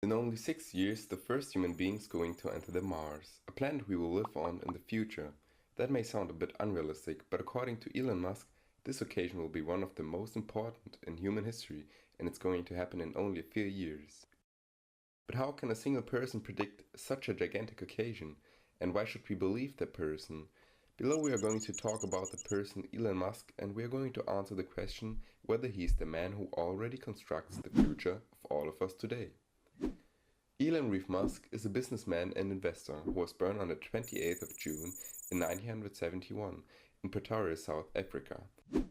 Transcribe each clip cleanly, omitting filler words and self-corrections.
In only 6 years, the first human beings going to enter the Mars, a planet we will live on in the future. That may sound a bit unrealistic, but according to Elon Musk, this occasion will be one of the most important in human history, and it's going to happen in only a few years. But how can a single person predict such a gigantic occasion, and why should we believe that person? Below we are going to talk about the person Elon Musk, and we are going to answer the question whether he is the man who already constructs the future of all of us today. Elon Musk is a businessman and investor who was born on the 28th of June in 1971 in Pretoria, South Africa.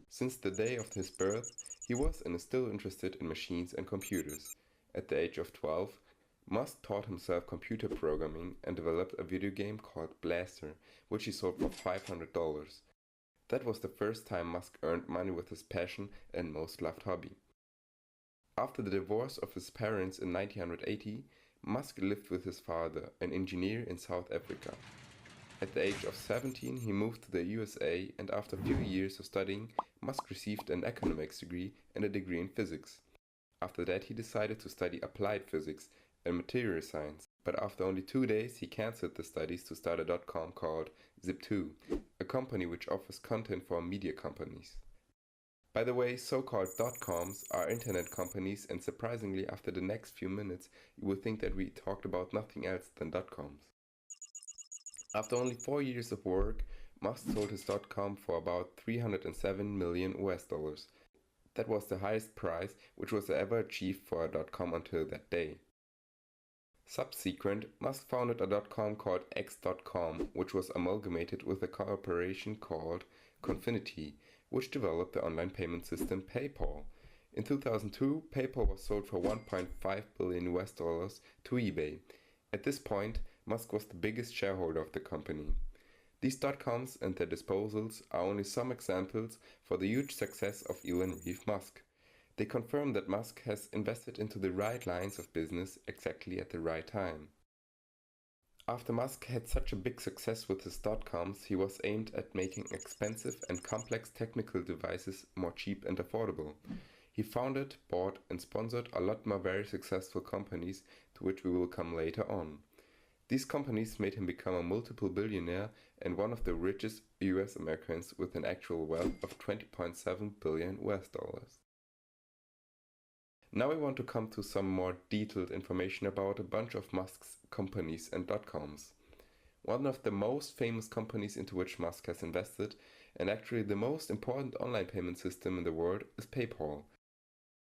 Since the day of his birth, he was and is still interested in machines and computers. At the age of 12, Musk taught himself computer programming and developed a video game called Blaster, which he sold for $500. That was the first time Musk earned money with his passion and most loved hobby. After the divorce of his parents in 1980, Musk lived with his father, an engineer in South Africa. At the age of 17, he moved to the USA, and after a few years of studying, Musk received an economics degree and a degree in physics. After that, he decided to study applied physics and material science, but after only 2 days, he cancelled the studies to start a .com called Zip2, a company which offers content for media companies. By the way, so-called .coms are internet companies, and surprisingly, after the next few minutes, you will think that we talked about nothing else than .coms. After only 4 years of work, Musk sold his .com for about $307 million US. That was the highest price which was ever achieved for a .com until that day. Subsequent, Musk founded a .com called X.com, which was amalgamated with a corporation called Confinity, which developed the online payment system PayPal. In 2002, PayPal was sold for $1.5 billion US to eBay. At this point, Musk was the biggest shareholder of the company. These .coms and their disposals are only some examples for the huge success of Elon Musk. They confirm that Musk has invested into the right lines of business exactly at the right time. After Musk had such a big success with his .coms, he was aimed at making expensive and complex technical devices more cheap and affordable. He founded, bought and sponsored a lot more very successful companies, to which we will come later on. These companies made him become a multiple billionaire and one of the richest US Americans with an actual wealth of $20.7 billion US. Now we want to come to some more detailed information about a bunch of Musk's companies and .coms. One of the most famous companies into which Musk has invested, and actually the most important online payment system in the world, is PayPal.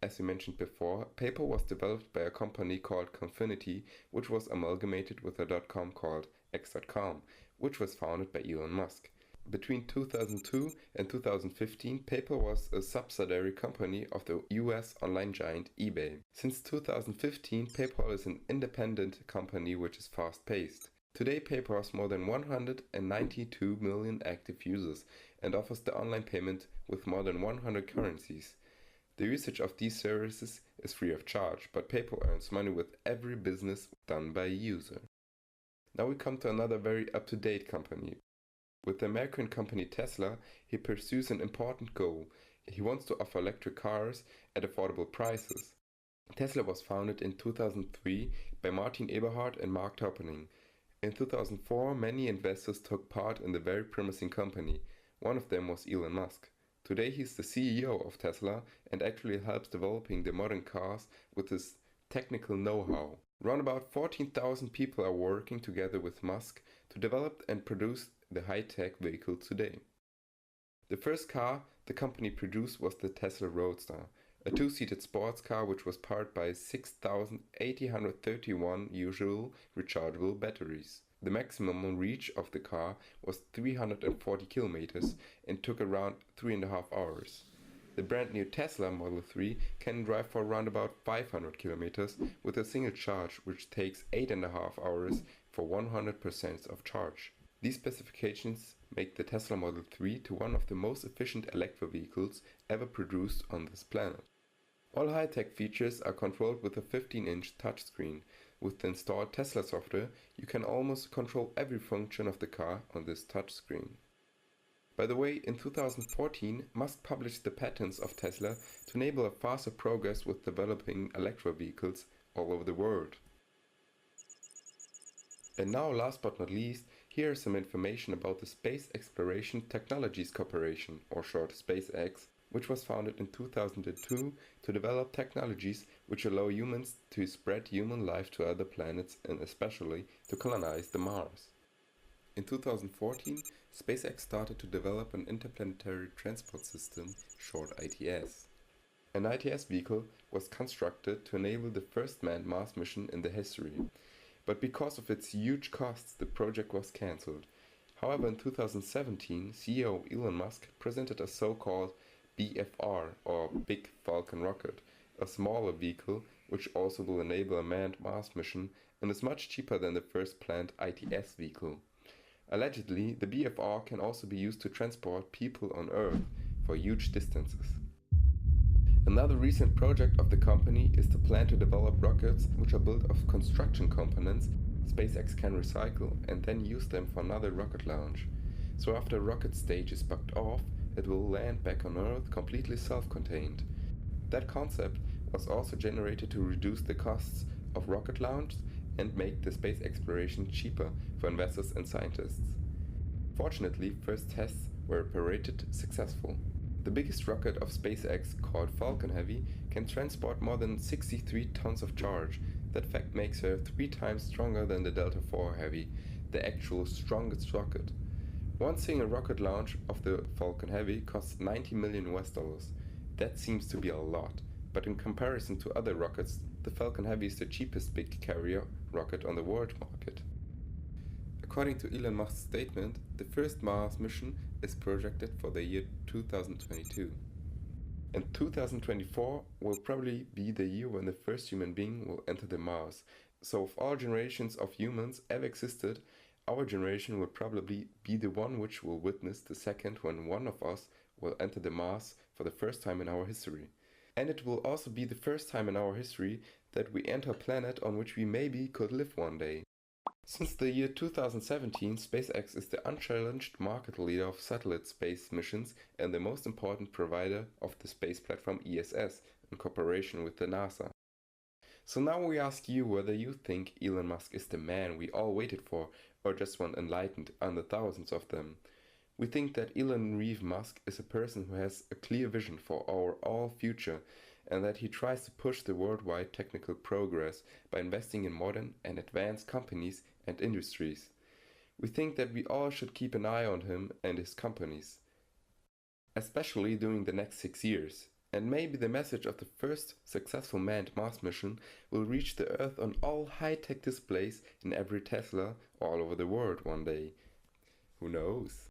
As we mentioned before, PayPal was developed by a company called Confinity, which was amalgamated with a .com called X.com, which was founded by Elon Musk. Between 2002 and 2015, PayPal was a subsidiary company of the US online giant eBay. Since 2015, PayPal is an independent company which is fast-paced. Today, PayPal has more than 192 million active users and offers the online payment with more than 100 currencies. The usage of these services is free of charge, but PayPal earns money with every business done by a user. Now we come to another very up-to-date company. With the American company Tesla, he pursues an important goal. He wants to offer electric cars at affordable prices. Tesla was founded in 2003 by Martin Eberhard and Mark Tarpenning. In 2004, many investors took part in the very promising company. One of them was Elon Musk. Today he is the CEO of Tesla and actually helps developing the modern cars with his technical know-how. Around about 14,000 people are working together with Musk to develop and produce the high-tech vehicle today. The first car the company produced was the Tesla Roadster, a two-seated sports car which was powered by 6,831 usual rechargeable batteries. The maximum reach of the car was 340 kilometers and took around 3.5 hours. The brand new Tesla Model 3 can drive for around about 500 kilometers with a single charge, which takes 8.5 hours for 100% of charge. These specifications make the Tesla Model 3 to one of the most efficient electric vehicles ever produced on this planet. All high-tech features are controlled with a 15-inch touchscreen. With the installed Tesla software, you can almost control every function of the car on this touchscreen. By the way, in 2014, Musk published the patents of Tesla to enable a faster progress with developing electric vehicles all over the world. And now, last but not least, here is some information about the Space Exploration Technologies Corporation, or short SpaceX, which was founded in 2002 to develop technologies which allow humans to spread human life to other planets and especially to colonize the Mars. In 2014, SpaceX started to develop an interplanetary transport system, short ITS. An ITS vehicle was constructed to enable the first manned Mars mission in the history, but because of its huge costs, the project was cancelled. However, in 2017, CEO Elon Musk presented a so-called BFR, or Big Falcon rocket, a smaller vehicle which also will enable a manned Mars mission and is much cheaper than the first planned ITS vehicle. Allegedly, the BFR can also be used to transport people on Earth for huge distances. Another recent project of the company is the plan to develop rockets which are built of construction components SpaceX can recycle and then use them for another rocket launch. So after a rocket stage is bugged off, it will land back on Earth completely self-contained. That concept was also generated to reduce the costs of rocket launches and make the space exploration cheaper for investors and scientists. Fortunately, first tests were operated successful. The biggest rocket of SpaceX, called Falcon Heavy, can transport more than 63 tons of charge. That fact makes her 3 times stronger than the Delta IV Heavy, the actual strongest rocket. One single rocket launch of the Falcon Heavy costs 90 million US dollars. That seems to be a lot, but in comparison to other rockets, the Falcon Heavy is the cheapest big carrier rocket on the world market. According to Elon Musk's statement, the first Mars mission is projected for the year 2022. And 2024 will probably be the year when the first human being will enter the Mars. So if all generations of humans ever existed, our generation will probably be the one which will witness the second when one of us will enter the Mars for the first time in our history. And it will also be the first time in our history that we enter a planet on which we maybe could live one day. Since the year 2017, SpaceX is the unchallenged market leader of satellite space missions and the most important provider of the space platform ESS in cooperation with the NASA. So now we ask you whether you think Elon Musk is the man we all waited for or just one enlightened under thousands of them. We think that Elon Reeve Musk is a person who has a clear vision for our all future and that he tries to push the worldwide technical progress by investing in modern and advanced companies and industries. We think that we all should keep an eye on him and his companies, especially during the next 6 years. And maybe the message of the first successful manned Mars mission will reach the Earth on all high-tech displays in every Tesla all over the world one day. Who knows?